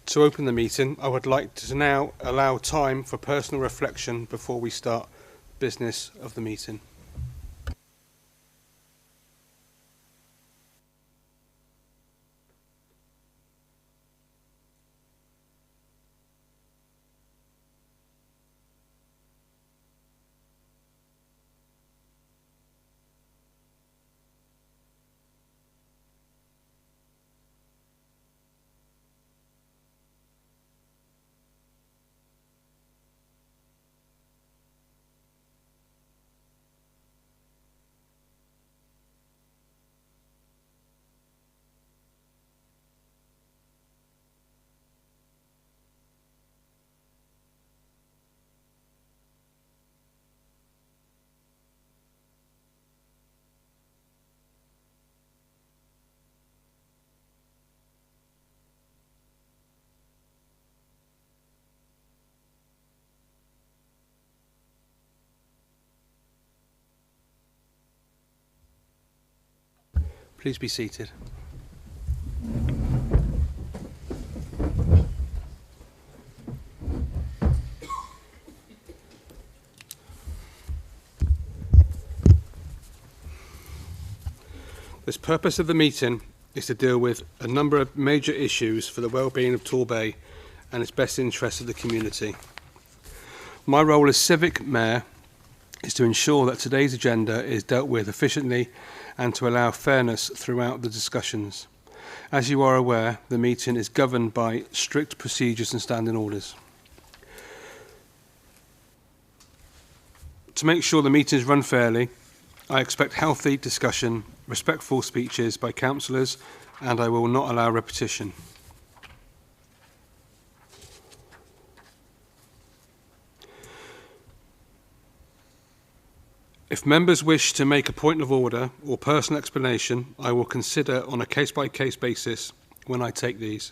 To open the meeting, I would like to now allow time for personal reflection before we start business of the meeting. Please be seated. The purpose of the meeting is to deal with a number of major issues for the well-being of Torbay and its best interests of the community. My role as Civic Mayor is to ensure that today's agenda is dealt with efficiently and to allow fairness throughout the discussions. As you are aware, the meeting is governed by strict procedures and standing orders. To make sure the meetings run fairly, I expect healthy discussion, respectful speeches by councillors, and I will not allow repetition. If members wish to make a point of order or personal explanation, I will consider on a case-by-case basis when I take these.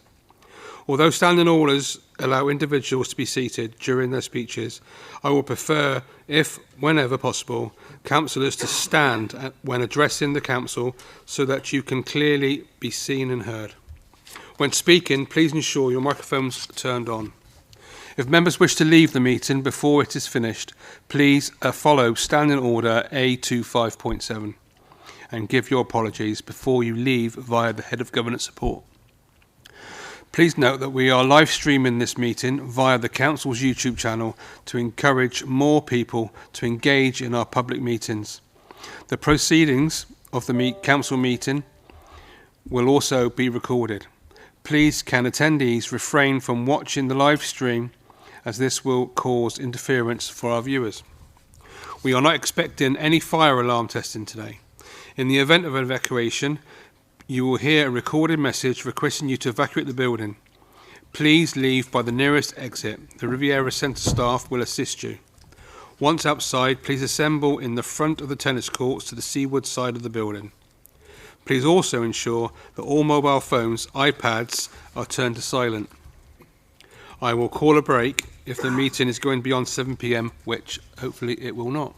Although standing orders allow individuals to be seated during their speeches, I will prefer, if whenever possible, councillors to stand when addressing the council so that you can clearly be seen and heard. When speaking, please ensure your microphone's turned on. If members wish to leave the meeting before it is finished, please follow Standing Order A25.7 and give your apologies before you leave via the Head of Governance Support. Please note that we are live streaming this meeting via the Council's YouTube channel to encourage more people to engage in our public meetings. The proceedings of the Council meeting will also be recorded. Please can attendees refrain from watching the live stream as this will cause interference for our viewers. We are not expecting any fire alarm testing today. In the event of evacuation, you will hear a recorded message requesting you to evacuate the building. Please leave by the nearest exit. The Riviera Centre staff will assist you. Once outside, please assemble in the front of the tennis courts to the seaward side of the building. Please also ensure that all mobile phones, iPads are turned to silent. I will call a break if the meeting is going beyond 7 p.m, which hopefully it will not.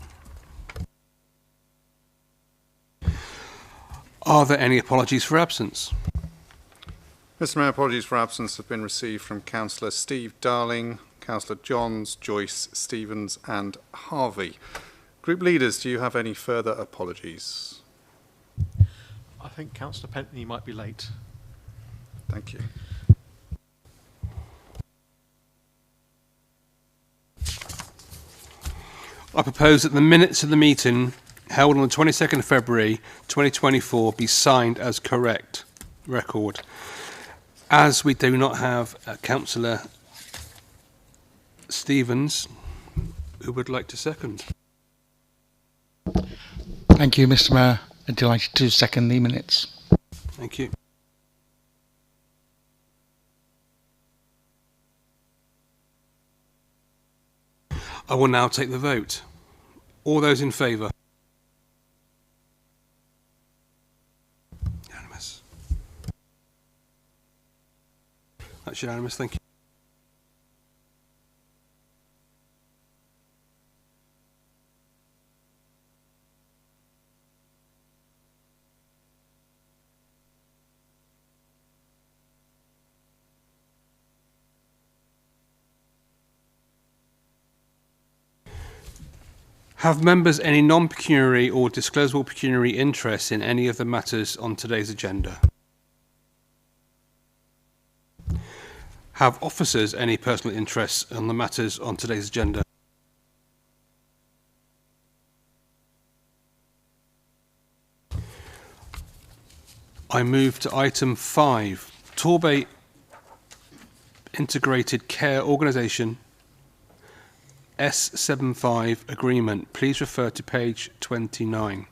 Are there any apologies for absence? Mr Mayor, apologies for absence have been received from Councillor Steve Darling, Councillor Johns, Joyce, Stevens and Harvey. Group leaders, do you have any further apologies? I think Councillor Pentney might be late. Thank you. I propose that the minutes of the meeting held on the 22nd of February 2024 be signed as correct record. As we do not have Councillor Stevens, who would like to second? Thank you, Mr Mayor. I'm delighted to second the minutes. Thank you. I will now take the vote. All those in favour? Unanimous. That's unanimous, thank you. Have members any non-pecuniary or disclosable pecuniary interests in any of the matters on today's agenda? Have officers any personal interests on the matters on today's agenda? I move to item 5, Torbay Integrated Care Organisation S75 Agreement. Please refer to page 29.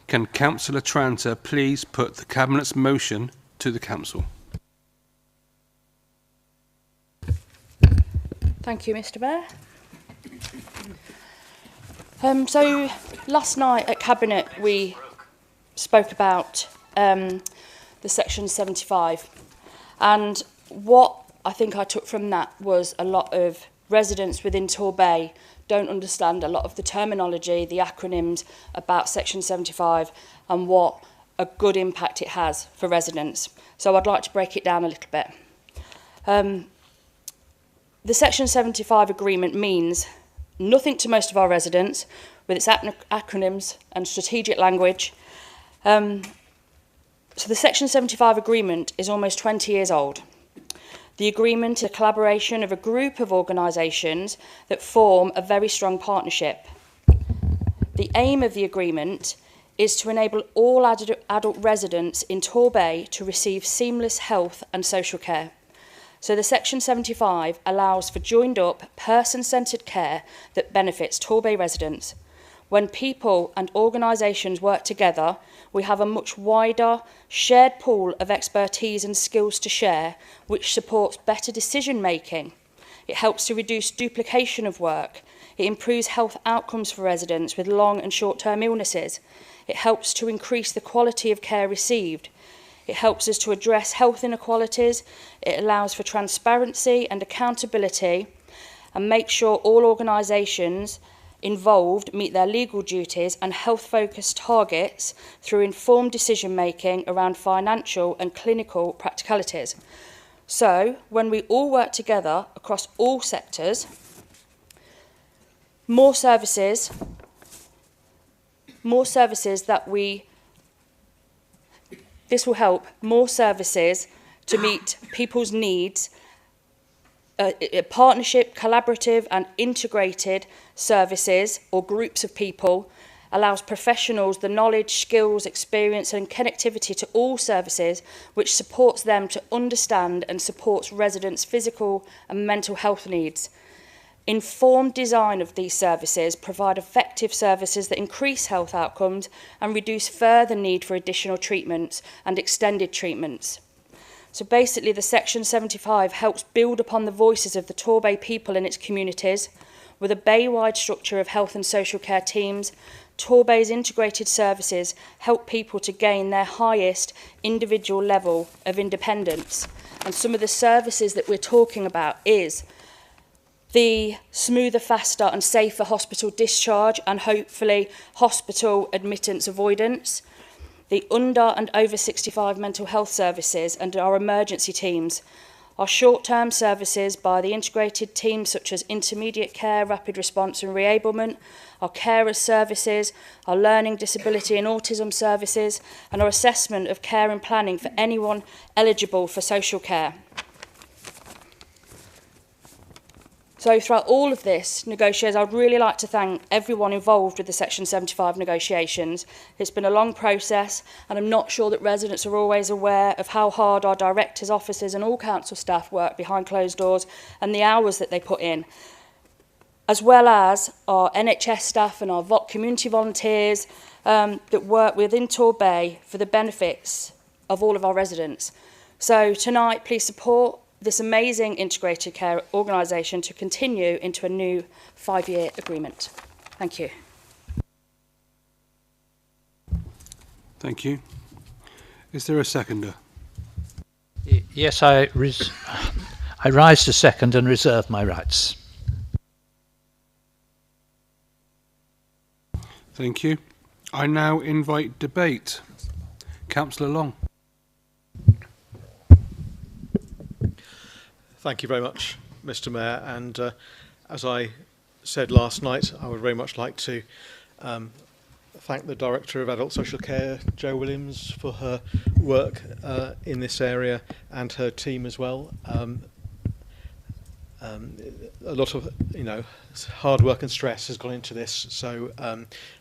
Can Councillor Tranter please put the Cabinet's motion to the Council? Thank you, Mr. Mayor. So last night at Cabinet we spoke about the Section 75, and what I think I took from that was a lot of residents within Torbay don't understand a lot of the terminology, the acronyms about Section 75 and what a good impact it has for residents. So I'd like to break it down a little bit. The Section 75 agreement means nothing to most of our residents with its acronyms and strategic language. So the Section 75 agreement is almost 20 years old. The agreement is a collaboration of a group of organisations that form a very strong partnership. The aim of the agreement is to enable all adult residents in Torbay to receive seamless health and social care. So the Section 75 allows for joined-up, person-centred care that benefits Torbay residents. When people and organisations work together, we have a much wider, shared pool of expertise and skills to share, which supports better decision-making. It helps to reduce duplication of work. It improves health outcomes for residents with long and short-term illnesses. It helps to increase the quality of care received. It helps us to address health inequalities. It allows for transparency and accountability and makes sure all organisations involved meet their legal duties and health-focused targets through informed decision-making around financial and clinical practicalities. So, when we all work together across all sectors, more services this will help more services to meet people's needs. A partnership, collaborative and integrated services or groups of people allows professionals the knowledge, skills, experience and connectivity to all services, which supports them to understand and supports residents' physical and mental health needs. Informed design of these services provide effective services that increase health outcomes and reduce further need for additional treatments and extended treatments. So basically, the Section 75 helps build upon the voices of the Torbay people in its communities. With a bay-wide structure of health and social care teams, Torbay's integrated services help people to gain their highest individual level of independence. And some of the services that we're talking about is the smoother, faster and safer hospital discharge and hopefully hospital admittance avoidance, the under and over 65 mental health services and our emergency teams, our short-term services by the integrated teams such as intermediate care, rapid response and reablement, our carers services, our learning, disability and autism services, and our assessment of care and planning for anyone eligible for social care. So throughout all of this negotiations, I'd really like to thank everyone involved with the Section 75 negotiations. It's been a long process, and I'm not sure that residents are always aware of how hard our directors, officers and all council staff work behind closed doors and the hours that they put in, as well as our NHS staff and our community volunteers that work within Torbay for the benefits of all of our residents. So tonight, please support this amazing integrated care organisation to continue into a new 5-year agreement. Thank you. Thank you. Is there a seconder? Yes, I rise to second and reserve my rights. Thank you. I now invite debate. Councillor Long. Thank you very much, Mr. Mayor. And as I said last night, I would very much like to thank the Director of Adult Social Care, Jo Williams, for her work in this area and her team as well. A lot of hard work and stress has gone into this, so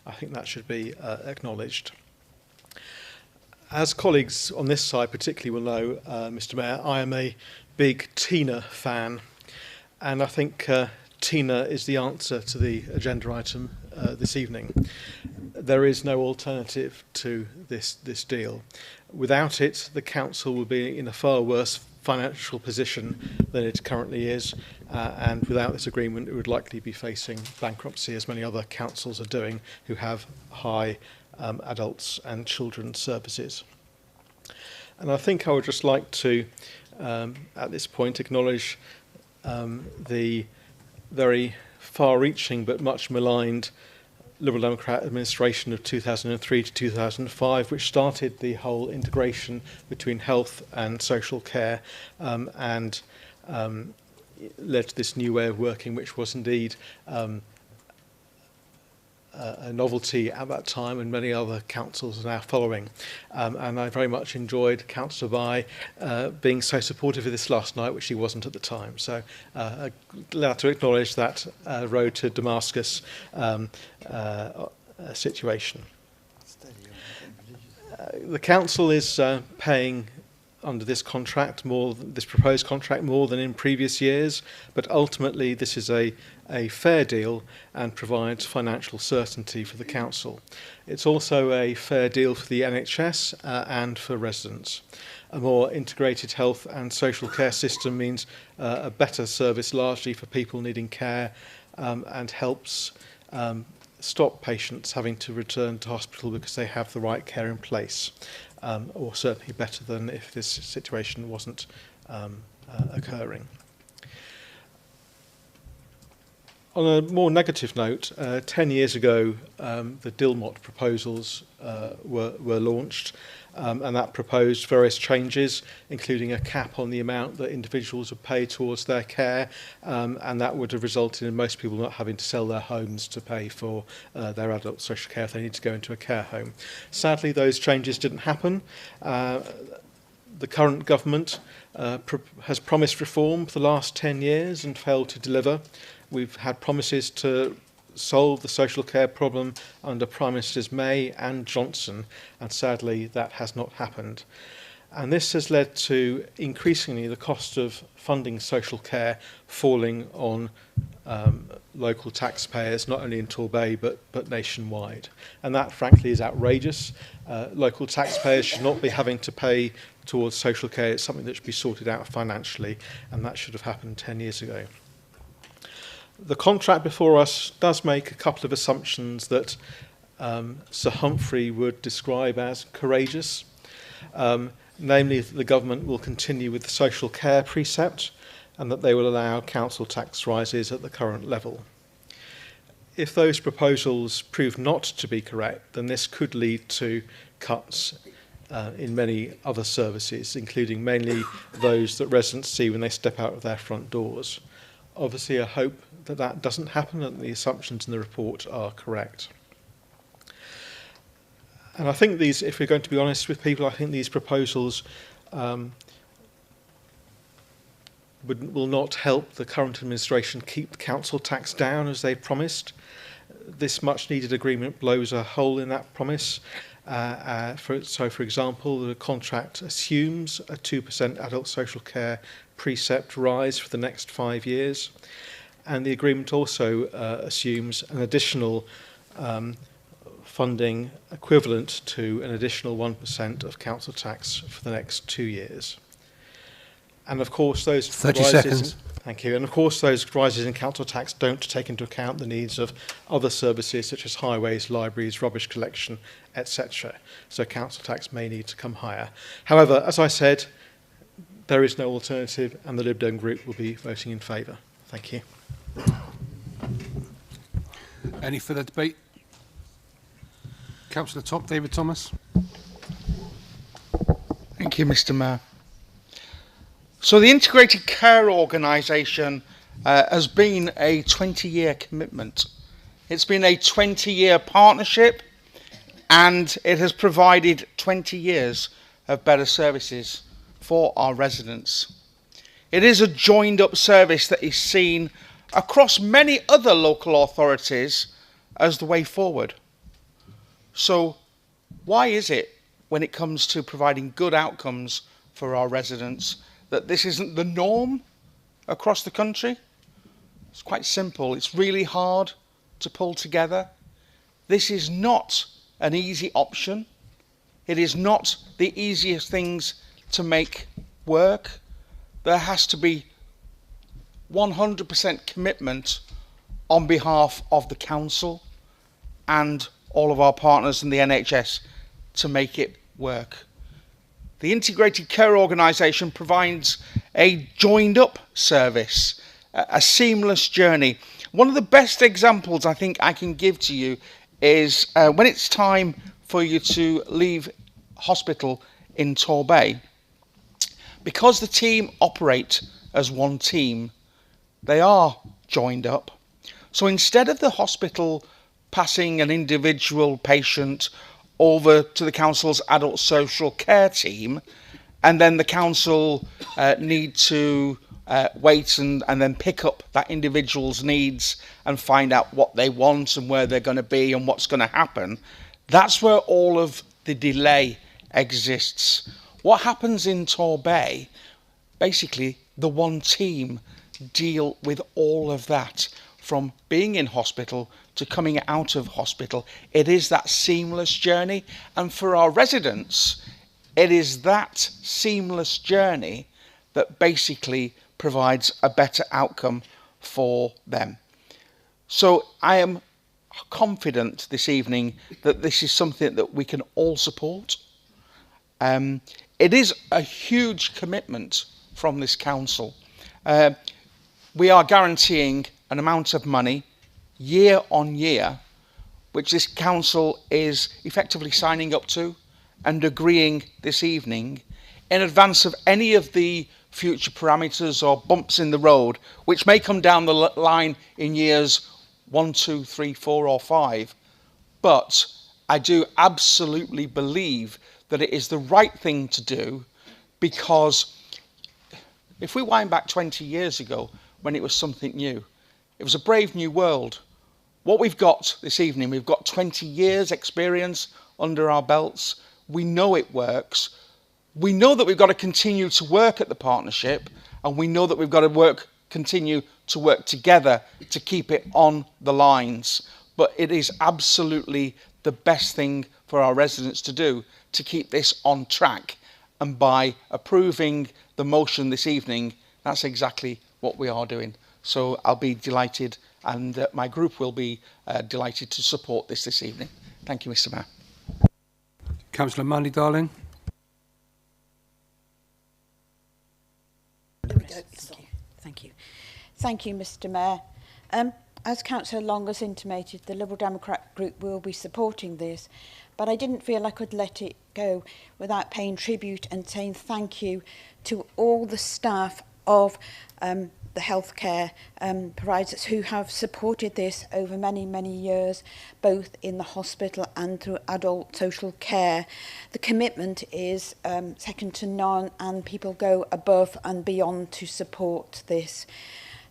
I think that should be acknowledged. As colleagues on this side particularly will know, Mr. Mayor, I am a big Tina fan, and I think Tina is the answer to the agenda item this evening. There is no alternative to this deal. Without it, the council will be in a far worse financial position than it currently is, and without this agreement it would likely be facing bankruptcy, as many other councils are doing who have high adults and children's services. And I think I would just like to at this point acknowledge the very far-reaching but much maligned Liberal Democrat administration of 2003 to 2005, which started the whole integration between health and social care and led to this new way of working, which was indeed a novelty at that time, and many other councils are now following. And I very much enjoyed Councillor Torbay being so supportive of this last night, which he wasn't at the time. So allowed to acknowledge that road to Damascus situation. The council is paying under this contract this proposed contract more than in previous years, but ultimately this is a fair deal and provides financial certainty for the council. It's also a fair deal for the NHS and for residents. A more integrated health and social care system means a better service largely for people needing care and helps stop patients having to return to hospital because they have the right care in place. Or certainly better than if this situation wasn't occurring. On a more negative note, 10 years ago, the Dilmot proposals were launched, and that proposed various changes, including a cap on the amount that individuals would pay towards their care, and that would have resulted in most people not having to sell their homes to pay for their adult social care if they need to go into a care home. Sadly, those changes didn't happen. The current government has promised reform for the last 10 years and failed to deliver. We've had promises to solve the social care problem under Prime Ministers May and Johnson, and sadly that has not happened. And this has led to increasingly the cost of funding social care falling on local taxpayers, not only in Torbay but nationwide. And that frankly is outrageous. Local taxpayers should not be having to pay towards social care. It's something that should be sorted out financially, and that should have happened 10 years ago. The contract before us does make a couple of assumptions that Sir Humphrey would describe as courageous. Namely, that the government will continue with the social care precept and that they will allow council tax rises at the current level. If those proposals prove not to be correct, then this could lead to cuts in many other services, including mainly those that residents see when they step out of their front doors. Obviously, I hope that that doesn't happen and the assumptions in the report are correct. And I think these, if we're going to be honest with people, I think these proposals will not help the current administration keep council tax down as they promised. This much needed agreement blows a hole in that promise. So, for example, the contract assumes a 2% adult social care precept rise for the next 5 years. And the agreement also assumes an additional funding equivalent to an additional 1% of council tax for the next 2 years. And of course those 30 rises, seconds. Thank you. And of course those rises in council tax don't take into account the needs of other services such as highways, libraries, rubbish collection, etc. So council tax may need to come higher. However, as I said, there is no alternative and the Lib Dem group will be voting in favour. Thank you. Any further debate? Councillor Top, David Thomas. Thank you, Mr. Mayor. So the Integrated Care Organisation has been a 20-year commitment. It's been a 20-year partnership, and it has provided 20 years of better services for our residents. It is a joined-up service that is seen across many other local authorities as the way forward. So why is it, when it comes to providing good outcomes for our residents, that this isn't the norm across the country? It's quite simple. It's really hard to pull together. This is not an easy option. It is not the easiest things to make work. There has to be 100% commitment on behalf of the council and all of our partners in the NHS to make it work. The Integrated Care Organisation provides a joined-up service, a seamless journey. One of the best examples I think I can give to you is when it's time for you to leave hospital in Torbay. Because the team operate as one team, they are joined up. So instead of the hospital passing an individual patient over to the council's adult social care team, and then the council need to wait and then pick up that individual's needs and find out what they want and where they're going to be and what's going to happen, that's where all of the delay exists. What happens in Torbay, basically the one team deal with all of that, from being in hospital to coming out of hospital. It is that seamless journey, and for our residents, it is that seamless journey that basically provides a better outcome for them. So I am confident this evening that this is something that we can all support. It is a huge commitment from this council. We are guaranteeing an amount of money year on year, which this council is effectively signing up to and agreeing this evening in advance of any of the future parameters or bumps in the road, which may come down the line in years 1, 2, 3, 4 or 5. But I do absolutely believe that it is the right thing to do, because if we wind back 20 years ago when it was something new, it was a brave new world. What we've got this evening, we've got 20 years experience under our belts. We know it works. We know that we've got to continue to work at the partnership, and we know that we've got to continue to work together to keep it on the lines. But it is absolutely the best thing for our residents to do to keep this on track. And by approving the motion this evening, that's exactly what we are doing. So I'll be delighted, and my group will be delighted to support this evening. Thank you, Mr. Mayor. Councillor Mandy Darling. Thank you. Thank you, Mr. Mayor. As Councillor Long has intimated, the Liberal Democrat group will be supporting this, but I didn't feel I could let it go without paying tribute and saying thank you to all the staff of the healthcare providers who have supported this over many, many years, both in the hospital and through adult social care. The commitment is second to none, and people go above and beyond to support this.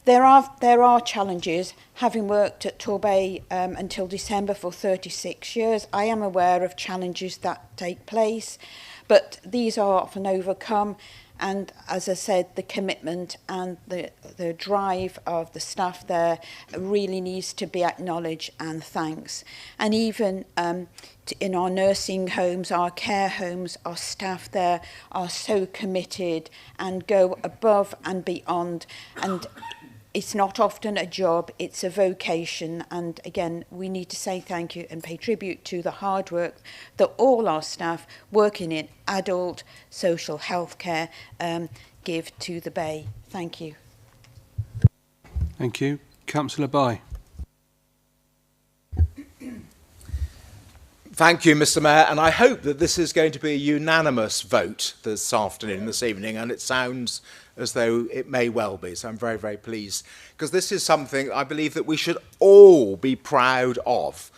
There are challenges. Having worked at Torbay until December for 36 years, I am aware of challenges that take place, but these are often overcome. And as I said, the commitment and the drive of the staff there really needs to be acknowledged and thanks. And even in our nursing homes, our care homes, our staff there are so committed and go above and beyond. And it's not often a job, it's a vocation. And again, we need to say thank you and pay tribute to the hard work that all our staff working in adult social health care give to the Bay. Thank you. Thank you. Councillor Bye. Thank you, Mr. Mayor, and I hope that this is going to be a unanimous vote this afternoon, this evening, and it sounds as though it may well be, so I'm very, very pleased, because this is something I believe that we should all be proud of.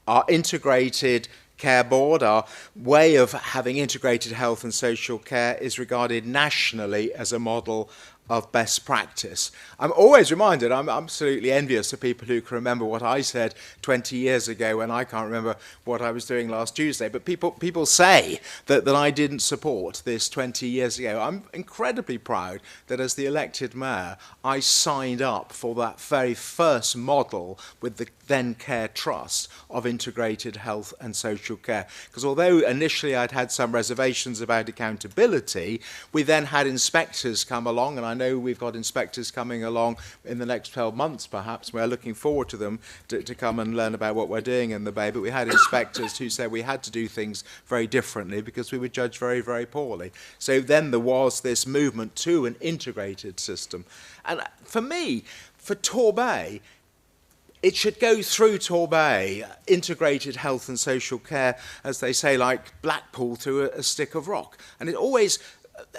Our integrated care board, our way of having integrated health and social care is regarded nationally as a model of best practice. I'm always reminded, I'm absolutely envious of people who can remember what I said 20 years ago when I can't remember what I was doing last Tuesday, but people say that I didn't support this 20 years ago. I'm incredibly proud that as the elected mayor, I signed up for that very first model with the then Care Trust of integrated health and social care. Because although initially I'd had some reservations about accountability, we then had inspectors come along, and I know we've got inspectors coming along in the next 12 months perhaps. We're looking forward to them to come and learn about what we're doing in the Bay, but we had inspectors who said we had to do things very differently because we were judged very, very poorly. So then there was this movement to an integrated system. And for me, for Torbay, it should go through Torbay, integrated health and social care, as they say, like Blackpool through a stick of rock. And it always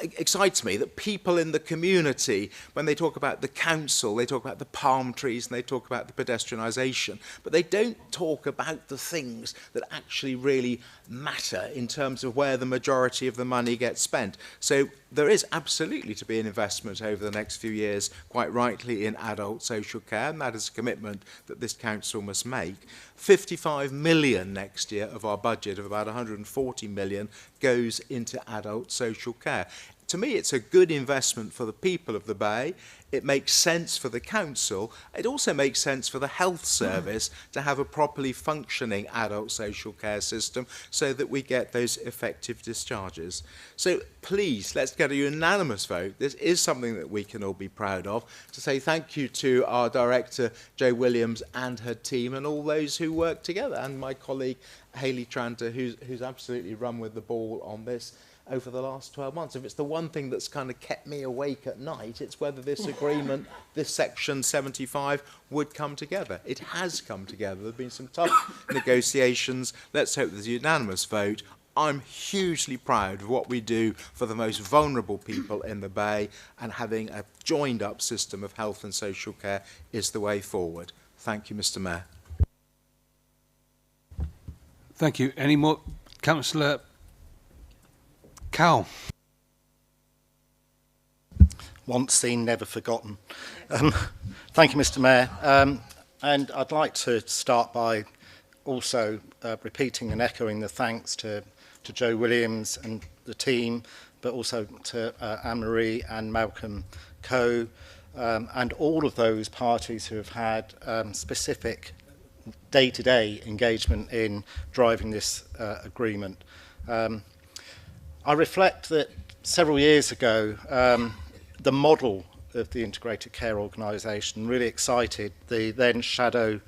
excites me that people in the community, when they talk about the council, they talk about the palm trees and they talk about the pedestrianisation, but they don't talk about the things that actually really matter in terms of where the majority of the money gets spent. So there is absolutely to be an investment over the next few years, quite rightly, in adult social care, and that is a commitment that this council must make. 55 million next year of our budget of about 140 million goes into adult social care. To me, it's a good investment for the people of the Bay. It makes sense for the council. It also makes sense for the health service to have a properly functioning adult social care system so that we get those effective discharges. So please, let's get a unanimous vote. This is something that we can all be proud of. To say thank you to our director, Jo Williams, and her team, and all those who work together, and my colleague, Hayley Tranter, who's absolutely run with the ball on this over the last 12 months. If it's the one thing that's kind of kept me awake at night, it's whether this agreement, this section 75, would come together. It has come together. There have been some tough negotiations. Let's hope there's a unanimous vote. I'm hugely proud of what we do for the most vulnerable people in the Bay, and having a joined up system of health and social care is the way forward. Thank you, Mr. Mayor. Thank you. Any more? Councillor Cowell. Once seen, never forgotten. Thank you, Mr. Mayor. And I'd like to start by also repeating and echoing the thanks to Jo Williams and the team, but also to Anne-Marie and Malcolm Coe, and all of those parties who have had specific day-to-day engagement in driving this agreement. I reflect that several years ago, the model of the Integrated Care Organisation really excited the then Shadow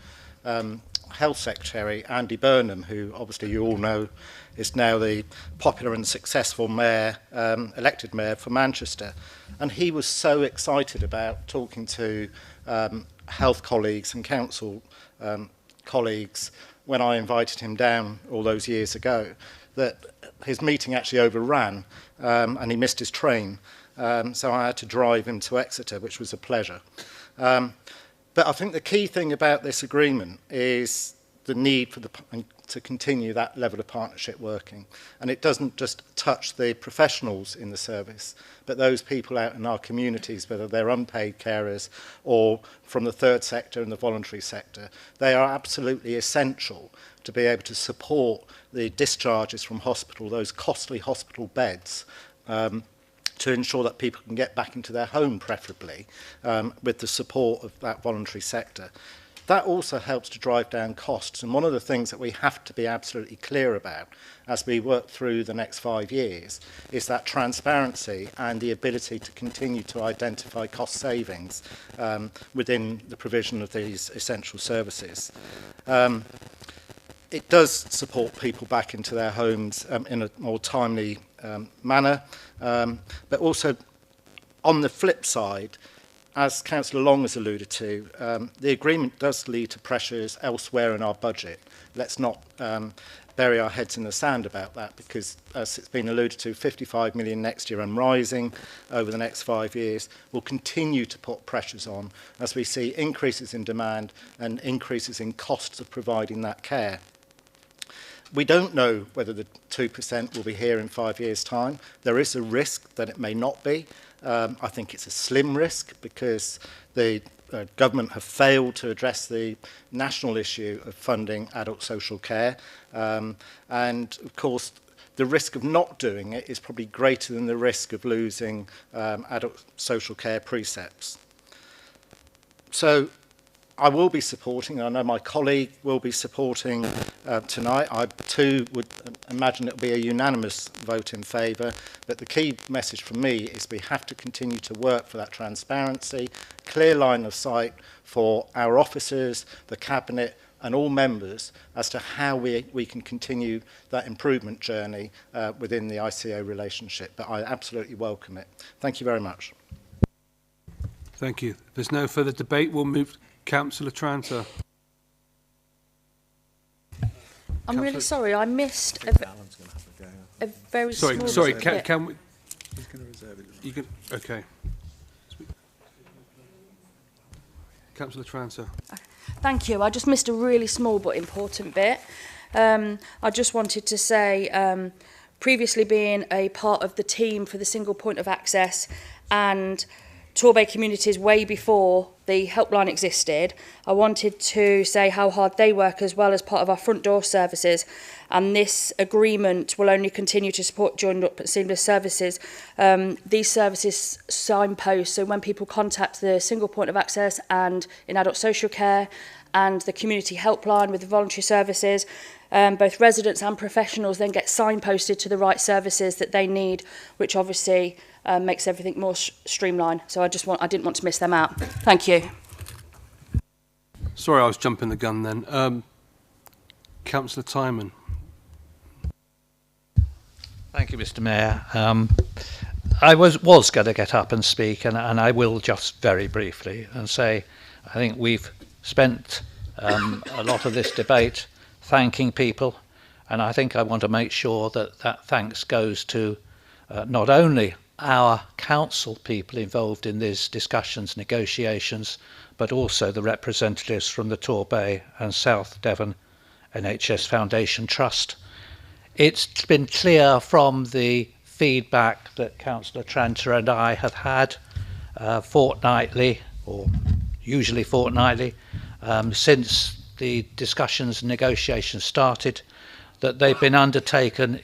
Health Secretary, Andy Burnham, who obviously you all know is now the popular and successful mayor, elected mayor for Manchester. And he was so excited about talking to health colleagues and council colleagues when I invited him down all those years ago, that his meeting actually overran and he missed his train. So I had to drive him to Exeter, which was a pleasure. But I think the key thing about this agreement is the need for to continue that level of partnership working. And it doesn't just touch the professionals in the service, but those people out in our communities, whether they're unpaid carers or from the third sector and the voluntary sector. They are absolutely essential to be able to support the discharges from hospital, those costly hospital beds, to ensure that people can get back into their home, preferably, with the support of that voluntary sector. That also helps to drive down costs. And one of the things that we have to be absolutely clear about as we work through the next 5 years is that transparency and the ability to continue to identify cost savings within the provision of these essential services. It does support people back into their homes in a more timely manner, but also on the flip side, as Councillor Long has alluded to, the agreement does lead to pressures elsewhere in our budget, let's not bury our heads in the sand about that, because as it's been alluded to, 55 million next year and rising over the next 5 years will continue to put pressures on as we see increases in demand and increases in costs of providing that care. We don't know whether the 2% will be here in 5 years' time. There is a risk that it may not be. I think it's a slim risk because the government have failed to address the national issue of funding adult social care. And of course, the risk of not doing it is probably greater than the risk of losing adult social care precepts. So I will be supporting, I know my colleague will be supporting tonight. I too would imagine it will be a unanimous vote in favour, but the key message from me is we have to continue to work for that transparency, clear line of sight for our officers, the Cabinet and all members as to how we can continue that improvement journey within the ICO relationship. But I absolutely welcome it. Thank you very much. Thank you. If there's no further debate, we'll move Councillor Tranter. I'm really sorry, I missed a very small Sorry, bit. can we... You can, okay. Councillor Tranter. Thank you. I just missed a really small but important bit. I just wanted to say, previously being a part of the team for the single point of access and Torbay communities way before the helpline existed, I wanted to say how hard they work as well as part of our front door services, and this agreement will only continue to support joined up and seamless services. These services signpost, so when people contact the single point of access and in adult social care and the community helpline with the voluntary services, both residents and professionals then get signposted to the right services that they need, which obviously makes everything more streamlined. So I didn't want to miss them out. Thank you. Sorry, I was jumping the gun then. Councillor Timon. Thank you, Mr. Mayor. I was going to get up and speak, and I will just very briefly and say I think we've spent a lot of this debate thanking people, and I think I want to make sure that that thanks goes to not only our council people involved in these discussions, negotiations, but also the representatives from the Torbay and South Devon NHS Foundation Trust. It's been clear from the feedback that Councillor Tranter and I have had fortnightly, or usually fortnightly, since the discussions and negotiations started, that they've been undertaken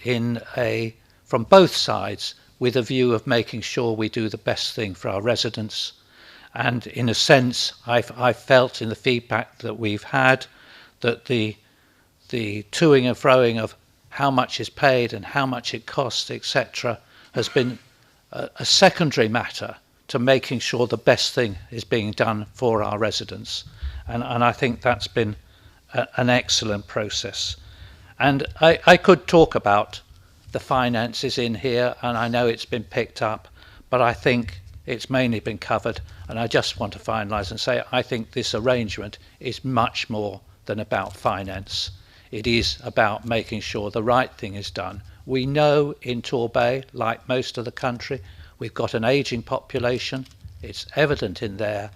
from both sides with a view of making sure we do the best thing for our residents. And in a sense, I've felt in the feedback that we've had that the toing and froing of how much is paid and how much it costs, etc., has been a secondary matter to making sure the best thing is being done for our residents. And I think that's been an excellent process. And I could talk about the finances in here, and I know it's been picked up, but I think it's mainly been covered. And I just want to finalise and say I think this arrangement is much more than about finance. It is about making sure the right thing is done. We know in Torbay, like most of the country, we've got an ageing population. It's evident in there.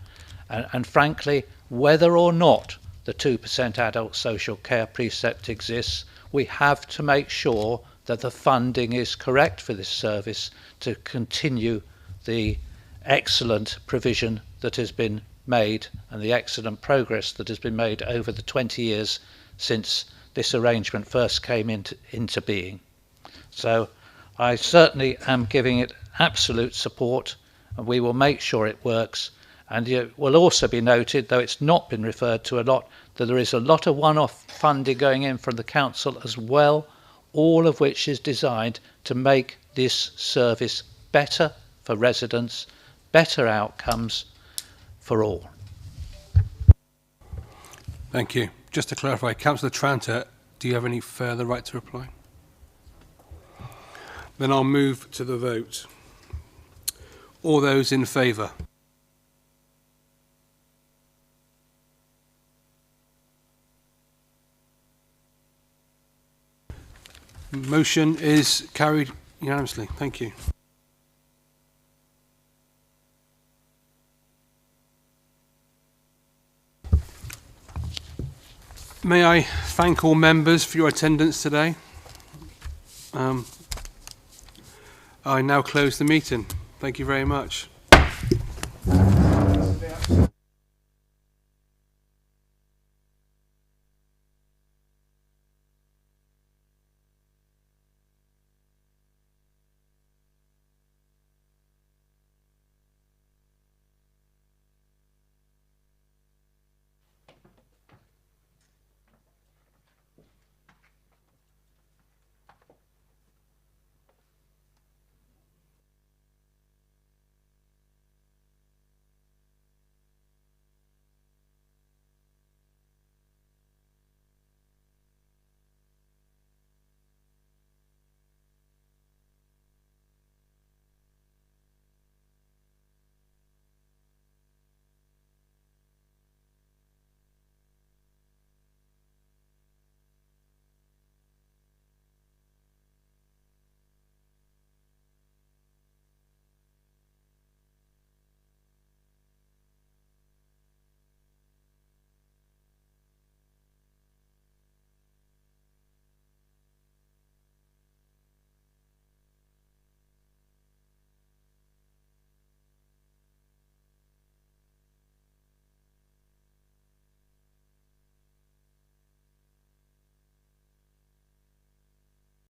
And frankly, whether or not the 2% adult social care precept exists, we have to make sure that the funding is correct for this service to continue the excellent provision that has been made and the excellent progress that has been made over the 20 years since this arrangement first came into being. So I certainly am giving it absolute support, and we will make sure it works. And it will also be noted, though it's not been referred to a lot, that there is a lot of one-off funding going in from the council as well, all of which is designed to make this service better for residents, better outcomes for all. Thank you. Just to clarify, Councillor Tranter, do you have any further right to reply? Then I'll move to the vote. All those in favour? Motion is carried unanimously. Thank you. May I thank all members for your attendance today. I now close the meeting. Thank you very much.